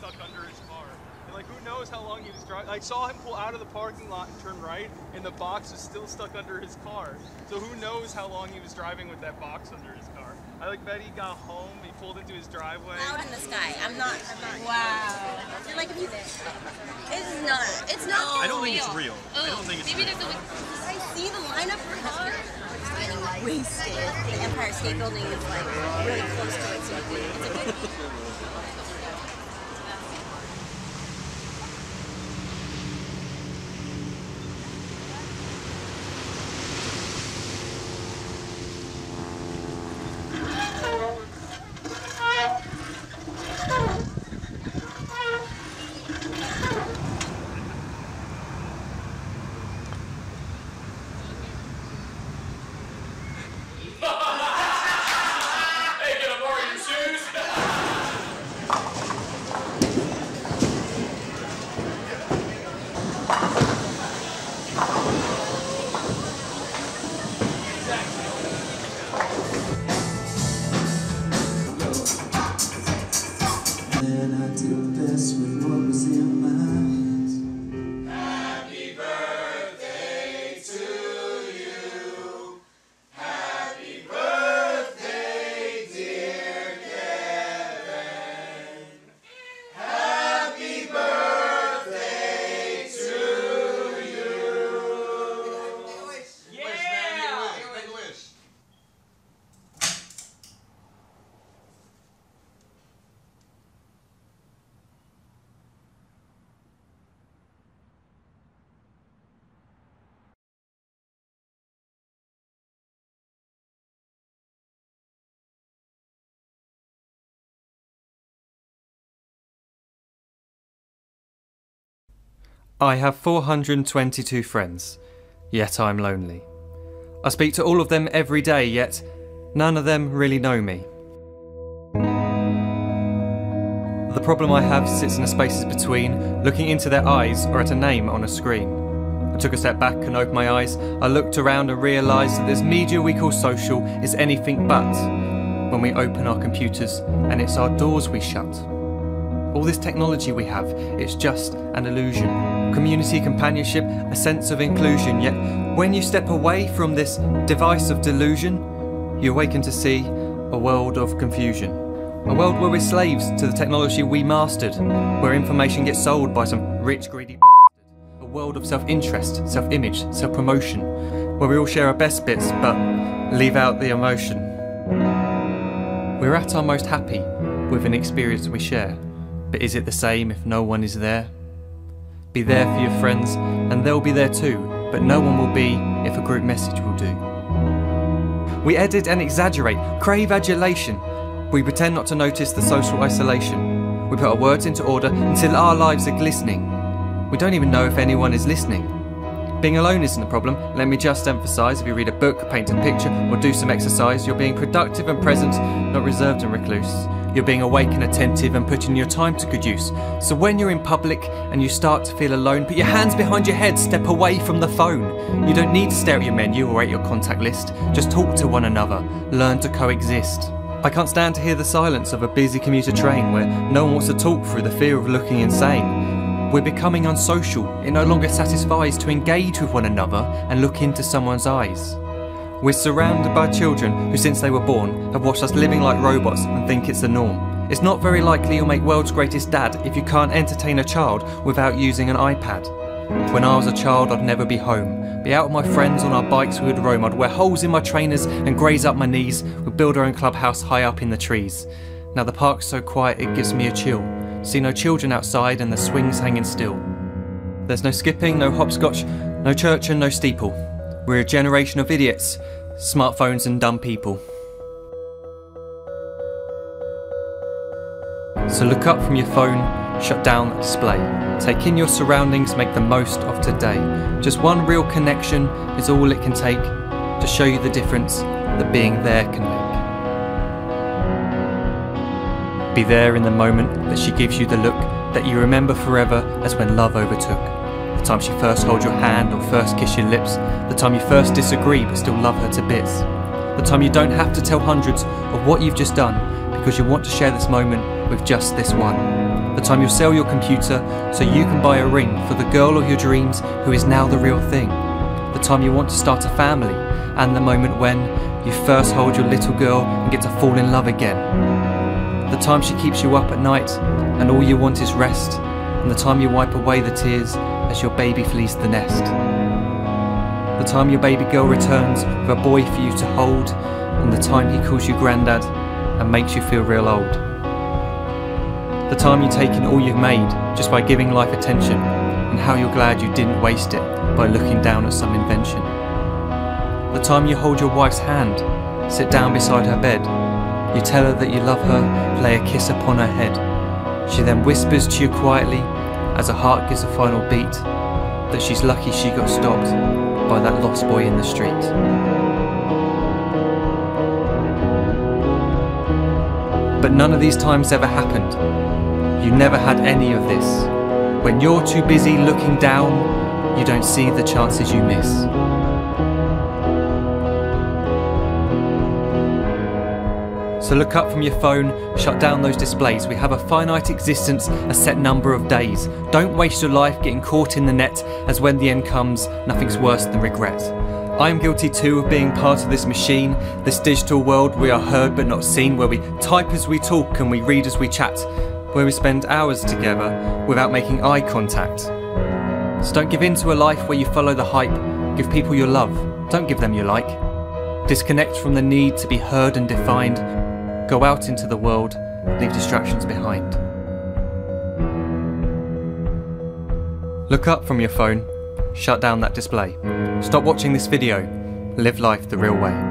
stuck under his car. And like, who knows how long he was driving. I saw him pull out of the parking lot and turn right, and the box was still stuck under his car. So who knows how long he was driving with that box under his car. I like bet he got home, he pulled into his driveway. Out in the sky. I'm not. Wow. Like if you, it's not. I don't think it's real. I don't think it's maybe real. I see the lineup for car. Getting like wasted. The Empire State Building is like really close to it, so it's a good. I have 422 friends, yet I'm lonely. I speak to all of them every day, yet none of them really know me. The problem I have sits in the spaces between looking into their eyes or at a name on a screen. I took a step back and opened my eyes. I looked around and realised that this media we call social is anything but when we open our computers and it's our doors we shut. All this technology we have, it's just an illusion. Community, companionship, a sense of inclusion. Yet when you step away from this device of delusion, you awaken to see a world of confusion. A world where we're slaves to the technology we mastered, where information gets sold by some rich, greedy bastard. A world of self-interest, self-image, self-promotion, where we all share our best bits but leave out the emotion. We're at our most happy with an experience we share. But is it the same if no one is there? Be there for your friends, and they'll be there too, but no one will be if a group message will do. We edit and exaggerate, crave adulation. We pretend not to notice the social isolation. We put our words into order until our lives are glistening. We don't even know if anyone is listening. Being alone isn't a problem. Let me just emphasise, if you read a book, paint a picture, or do some exercise, you're being productive and present, not reserved and recluse. You're being awake and attentive and putting your time to good use. So when you're in public and you start to feel alone, put your hands behind your head, step away from the phone. You don't need to stare at your menu or at your contact list. Just talk to one another. Learn to coexist. I can't stand to hear the silence of a busy commuter train where no one wants to talk through the fear of looking insane. We're becoming unsocial. It no longer satisfies to engage with one another and look into someone's eyes. We're surrounded by children who, since they were born, have watched us living like robots and think it's the norm. It's not very likely you'll make world's greatest dad if you can't entertain a child without using an iPad. When I was a child, I'd never be home. Be out with my friends on our bikes we would roam. I'd wear holes in my trainers and graze up my knees. We'd build our own clubhouse high up in the trees. Now the park's so quiet it gives me a chill. See no children outside and the swings hanging still. There's no skipping, no hopscotch, no church and no steeple. We're a generation of idiots, smartphones and dumb people. So look up from your phone, shut down the display. Take in your surroundings, make the most of today. Just one real connection is all it can take to show you the difference that being there can make. Be there in the moment that she gives you the look that you remember forever as when love overtook. The time she first holds your hand or first kiss your lips. The time you first disagree but still love her to bits. The time you don't have to tell hundreds of what you've just done because you want to share this moment with just this one. The time you'll sell your computer so you can buy a ring for the girl of your dreams who is now the real thing. The time you want to start a family, and the moment when you first hold your little girl and get to fall in love again. The time she keeps you up at night and all you want is rest, and the time you wipe away the tears as your baby flees the nest. The time your baby girl returns with a boy for you to hold, and the time he calls you granddad and makes you feel real old. The time you take in all you've made just by giving life attention, and how you're glad you didn't waste it by looking down at some invention. The time you hold your wife's hand, sit down beside her bed, you tell her that you love her, lay a kiss upon her head. She then whispers to you quietly, as her heart gives a final beat, that she's lucky she got stopped by that lost boy in the street. But none of these times ever happened. You never had any of this. When you're too busy looking down, you don't see the chances you miss. So look up from your phone, shut down those displays. We have a finite existence, a set number of days. Don't waste your life getting caught in the net, as when the end comes, nothing's worse than regret. I am guilty too of being part of this machine, this digital world we are heard but not seen, where we type as we talk and we read as we chat, where we spend hours together without making eye contact. So don't give in to a life where you follow the hype. Give people your love, don't give them your like. Disconnect from the need to be heard and defined. Go out into the world, leave distractions behind. Look up from your phone, shut down that display. Stop watching this video, live life the real way.